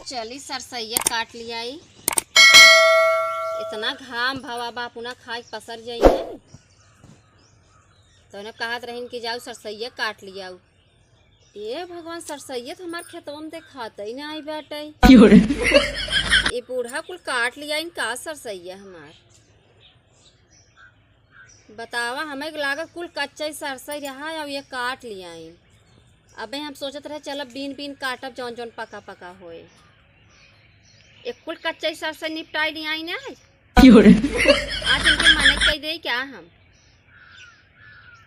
चली सरसैया काट लिया। इतना घाम भवा बापुना खाए पसर जाइए तो ने कहत रहीन कि जाऊ सरसैया काट लिया। ये भगवान सरसैया तो हमारे खेतों में देखाते ही नहीं बाटे। ये बूढ़ा कुल काट लिया इन का सरसैया हमार बतावा। हमें लागत कुल कच्चा सरसई रहा और ये काट लिया इन। अबे हम सोचत रहे चल बीन बीन काटब जौन जौन पका पका होए। एक कुल कच्चा सरसई निपटाई नहीं आई ना आज इनके मने कह दे क्या हम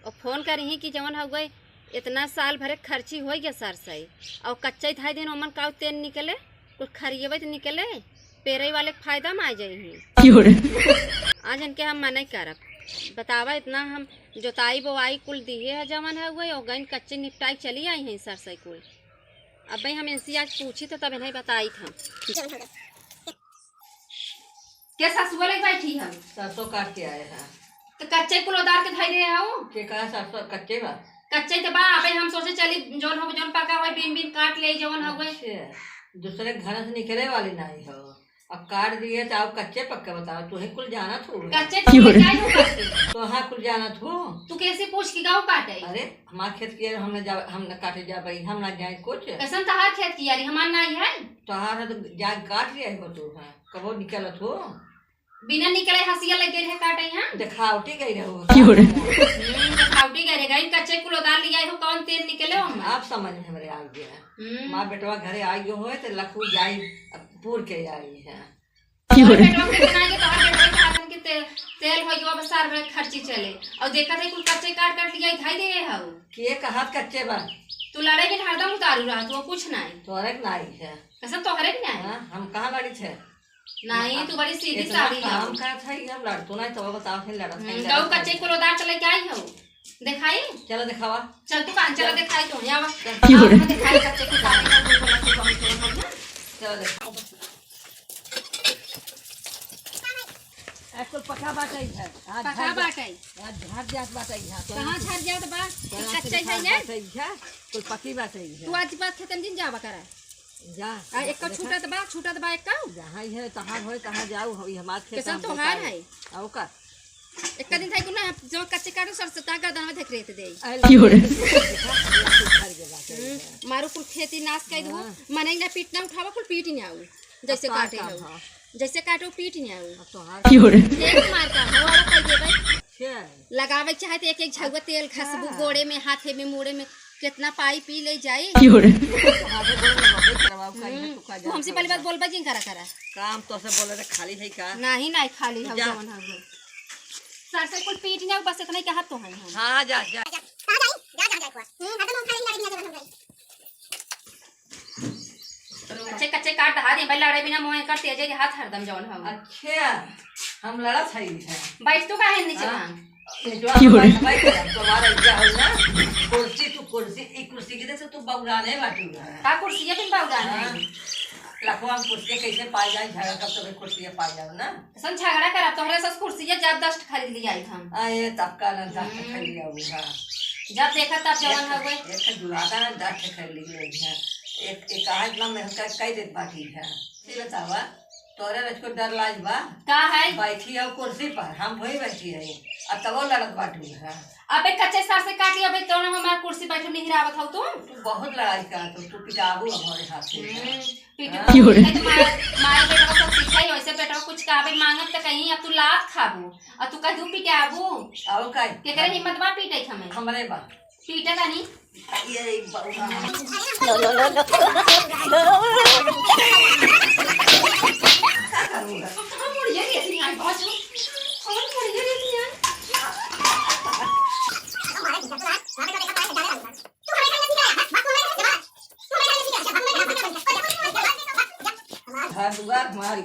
और फोन करी कि जवन हो गए इतना साल भरे खर्ची हो गया सरसई और कच्चा धाई दिन ओमन का तेल निकले कुछ खरिएबे तो निकले पेरे वाले के फायदा में आ जाए। आज इनके हम मना करब बतावा। इतना हम जोताई बोवाई कुल दिए है जवन है गए और गई कच्चे निपटाई चली आई हैं सरसई कुल। अब भाई हम इनसे आज पूछी तो तब इन्हें बताई था क्या ससुआ ले बैठी हम सरसों काट के आए हैं तो कच्चे कुल उतार के धाई रहे हो के कहा सरसों कच्चे बा कच्चे तो बा। अबे हम सोचे चली जौन हो जौन पका हुआ बीन बीन काट ले जवन हो गए दूसरे घर से निकले वाली नहीं हो। अब काट दिए तो आप कच्चे पक्के बताओ तुम्हें कुल जाना थू कच्चे तो हाँ कुल जाना थू तू कैसे पूछ के गाँव काटे। अरे हमारे खेत किए हमने काटे जा भाई हम ना जाए कुछ कैसन तहार खेत की यारी हमार नहीं है तोहार तो जा काट लिया है तू है कबो निकलत हो बिना निकले हंसिया लगे रहे काटे यहाँ दिखावटी गई रहो दिखावटी गए गई कच्चे कुल उतार लिया हो कौन तेल निकले हो आप समझ में हमारे आ गया माँ बेटवा घरे आई गयो हो तो लखू जाई पूर के आई है तेल हो गया सार भर खर्ची चले और देखा था कुल कच्चे काट काट लिया धाई दे हो के कहा कच्चे बा तू लड़े के हरदम उतारू रहा तू कुछ नहीं तोहरे नहीं है कसम तोहरे के नहीं हम कहाँ लड़ी थे नहीं तू बड़ी सीधी सादी काम का था हम लड़तो नहीं तो बताओ फिर लड़ा गौ कच्चे कुल उतार चले क्या आई हो दिखाई चलो दिखावा चल तू कान चला दिखाई तो यहाँ दिखाई कच्चे कुल चलो दिखाओ कुल पका बाटे है पका बाटे झाड़ जात बाटे है कहां झाड़ जात बा कच्चे है ना कुल पकी बाटे है तू आज बात खत्म दिन जावा करा जा एक का छूटत बा एक का जहां है तहां होय तहां जाऊ होई हमार खेत कैसन तोहार है औ का एक दिन थाई कुना जो कच्चे काटो सरसे ताका दाना देख रेत दे मारू कुल खेती नाश कर दो मने ना पीट ना उठावा कुल पीट नहीं आऊ जैसे काटे हो जैसे काटो पीट नहीं आऊ एक मार का हवा कर दे भाई लगावे चाहे तो एक एक झगवा तेल खसबू गोड़े में हाथे में मुड़े में कितना पाई पी ले जाए तू हमसे पहली बात बोल बजी करा करा काम तो से बोले खाली है का नहीं नहीं खाली है जवन है सर से कुछ पीट नहीं बस इतना के हाथ तो है हां जा जा कच्चे कच्चे काट दहा दे भाई लड़े बिना मोए कर तेज हाथ हरदम जवन है। अच्छा हम लड़ा थई है बैठ तू काहे नीचे तुम्हारा क्या हो ना कुर्सी तू कुर्सी एक कुर्सी की से तू बौराने बाटू का कुर्सी है बिन बौराने लखवा कुर्सी कैसे पाई जाए झगड़ा कब तो कुर्सी पाई जाओ ना सन झगड़ा करा तोहरे से कुर्सी है जब दस्ट खरीद लिया हम आए तब का ना दस्ट खरीद लिया हुआ जब देखा तब जवान हो गए एक जुलाता ना दस्ट खरीद लिया है एक आज ना मैं कई देत बाकी है ये बतावा तोरे रजको डर लाज बा का है बैठी है कुर्सी पर हम वही बैठी है अब तब लड़त बाटू है अबे कच्चे सर से काट लिया अबे तो हमार कुर्सी बैठो नहीं हिरावत हो तू बहुत लड़ाई कर तू पिटाबू हमारे हाथ से मारे बेटा सब सिखाई वैसे बेटा कुछ काबे मांगत त कहीं अब तू लात खाबू और तू कह दू पिटाबू और का के करे हिम्मत बा पीटे हमें हमरे बा पीटा नहीं ये हमारी